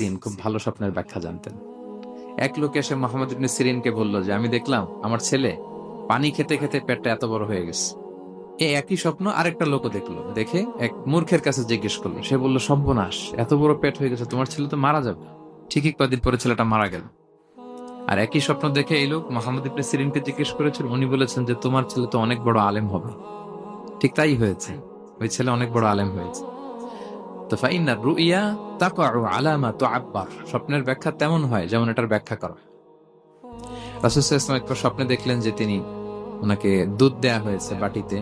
দিন খুব ভালো স্বপ্নের ব্যাখ্যা জানতেন। এক লোক এসে মোহাম্মদ ইবনে সিরিনকে বলল যে আমি দেখলাম আমার ছেলে পানি খেতে খেতে পেটটা এত বড় হয়ে গেছে। এই একই স্বপ্ন আরেকটা লোকও দেখলো, দেখে এক মূর্খের কাছে জিজ্ঞেস করলো। সে বলল, সর্বনাশ, এত বড় পেট হয়ে গেছে, তোমার ছেলে তো মারা যাবে। ঠিকই কয়েকদিন পরে ছেলেটা মারা গেল। আর একই স্বপ্ন দেখে এই লোক মোহাম্মদ ইবনে সিরিনকে জিজ্ঞেস করেছিল, উনি বলেছেন যে তোমার ছেলে তো অনেক বড় আলেম হবে। ঠিক তাই হয়েছে, ওই ছেলে অনেক বড় আলেম হয়েছে। তো ফাইন্না রুইয়া তাকাউ আলা মা তুআব্বার, স্বপ্নের ব্যাখ্যা তেমন হয় যেমন এটার ব্যাখ্যা করা। রাসূল সাল্লাল্লাহু আলাইহি ওয়াসাল্লাম একবার স্বপ্নে দেখলেন যে তিনি, ওনাকে দুধ দেয়া হয়েছে, বাটিতে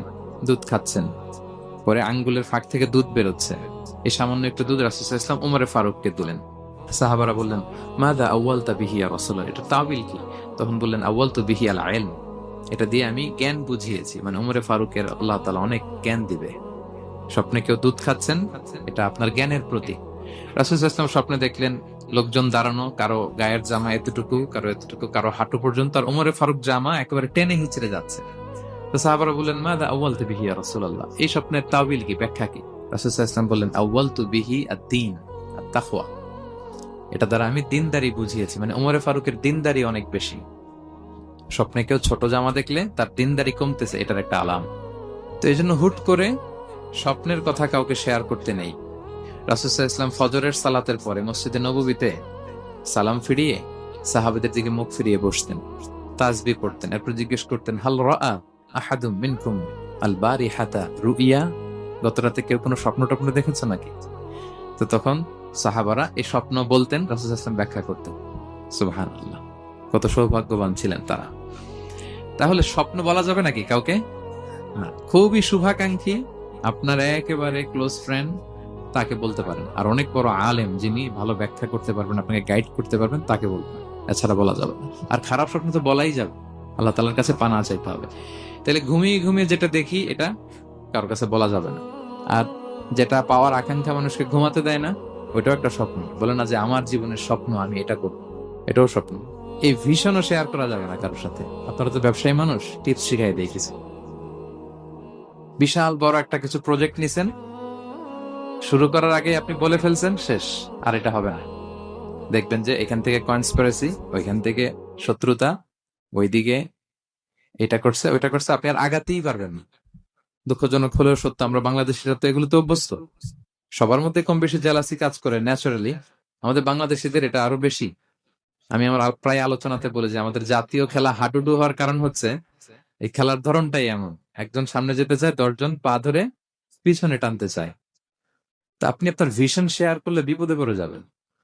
দুধ খাচ্ছেন, পরে আঙ্গুলের ফাঁক থেকে দুধ বেরোচ্ছে। এই সামান্য একটু দুধ রাসূল সাল্লাল্লাহু আলাইহি ওয়াসাল্লাম ওমরে ফারুককে দিলেন। সাহাবারা বললেন, মাযা আউয়ালতা বিহি ইয়া রাসূলুল্লাহ, এটা তাওয়িল কি? তখন বললেন, আউয়ালতু বিহি আল ইলম, এটা দিয়ে আমি জ্ঞান বুঝিয়েছি। মানে ওমরে ফারুকের আল্লাহ তাআলা অনেক জ্ঞান দিবে। স্বপ্নে কেউ দুধ খাচ্ছেন, এটা আপনার জ্ঞানের প্রতীক। রাসূল সাল্লাল্লাহু আলাইহি ওয়াসাল্লাম স্বপ্নে দেখলেন লোকজন দাঁড়ানো, কারো গায়ের জামা এতটুকু, কারো এতটুকু, কারো হাঁটু পর্যন্ত, আর ওমরে ফারুক জামা একেবারে টেনে হিঁচড়ে যাচ্ছে। তো সাহাবারা বললেন, মাযা আউয়ালতু বিহি ইয়া রাসূলুল্লাহ, এই স্বপ্নের তাওয়িল কি, ব্যাখ্যা কি? রাসূল সাল্লাল্লাহু আলাইহি ওয়াসাল্লাম বললেন, আউয়ালতু বিহি আদ-দীন আত-তাকওয়া, এটা দ্বারা আমি দিনদারি বুঝিয়েছি। মানে ওমরে ফারুকের দিনদারি অনেক বেশি। স্বপ্নে কেউ ছোট জামা দেখলে তার দিনদারি কমতেছে, এটার একটা আলাম। তো এই জন্য হুট করে স্বপ্নের কথা কাউকে শেয়ার করতে নেই। রাসূল সাল্লাল্লাহু আলাইহি ওয়াসাল্লাম ফজরের সালাতের পরে মসজিদে নববীতে সালাম ফিরিয়ে সাহাবাদের দিকে মুখ ফিরিয়ে বসতেন, তাসবিহ পড়তেন, এরপর জিজ্ঞেস করতেন, হাল রাআ আহাদুম মিনকুম আল বারিহাতা রুইয়া, গত রাতে কেউ কোনো স্বপ্ন টপ্ন দেখেছে নাকি? তো তখন সাহাবারা এই স্বপ্ন বলতেন, রাসূল সাল্লাল্লাহু আলাইহি ওয়াসাল্লাম ব্যাখ্যা করতেন। সুবহানাল্লাহ, কত সৌভাগ্যবান ছিলেন তারা। তাহলে স্বপ্ন বলা যাবে নাকি কাউকে? না। খুবই শুভাকাঙ্ক্ষী, আপনার একেবারে ক্লোজ ফ্রেন্ড, তাকে বলতে পারেন। আর অনেক বড় আলেম যিনি ভালো ব্যাখ্যা করতে পারবেন, আপনাকে গাইড করতে পারবেন, তাকে বলবেন। এছাড়া বলা যাবে না। আর খারাপ স্বপ্ন তো বলাই যাবে, আল্লাহ তাআলার কাছে পানা চাইতে হবে। তাহলে ঘুমিয়ে ঘুমিয়ে যেটা দেখি এটা কারোর কাছে বলা যাবে না। আর যেটা পাওয়ার আকাঙ্ক্ষা মানুষকে ঘুমাতে দেয় না, ওইটাও একটা স্বপ্ন। বলে না যে আমার জীবনের স্বপ্ন আমি এটা করব, এটাও স্বপ্ন। এই ভিশনও শেয়ার করা যাবে না কারোর সাথে। আপনারা তো ব্যবসায়ী মানুষ, টিপস শিখাই দিয়ে কিছু। বিশাল বড় একটা কিছু প্রজেক্ট নিছেন, শুরু করার আগে আপনি বলে ফেলছেন, শেষ, আর এটা হবে না। দেখবেন যে এখান থেকে কনস্পিরেসি, ওইখান থেকে শত্রুতা, ওইদিকে এটা করছে ওইটা করছে, আপনি আর আগাতেই পারবেন না। দুঃখজনক হলেও সত্য, আমরা বাংলাদেশিরা তো এগুলো তো অভ্যস্ত। সবার মধ্যে কম বেশি জেলাসি কাজ করে ন্যাচারালি, আমাদের বাংলাদেশিদের এটা আরো বেশি। আমি আমার প্রায় আলোচনাতে বলি যে আমাদের জাতীয় খেলা হাডুডু হওয়ার কারণ হচ্ছে এই খেলার ধরনটাই এমন, একজন সামনে যেতে চায়, 10 জন পা ধরে পিছনে টানতে চায়। তা আপনি আপনার ভিশন শেয়ার করলে বিপদে পড়ে যাবেন।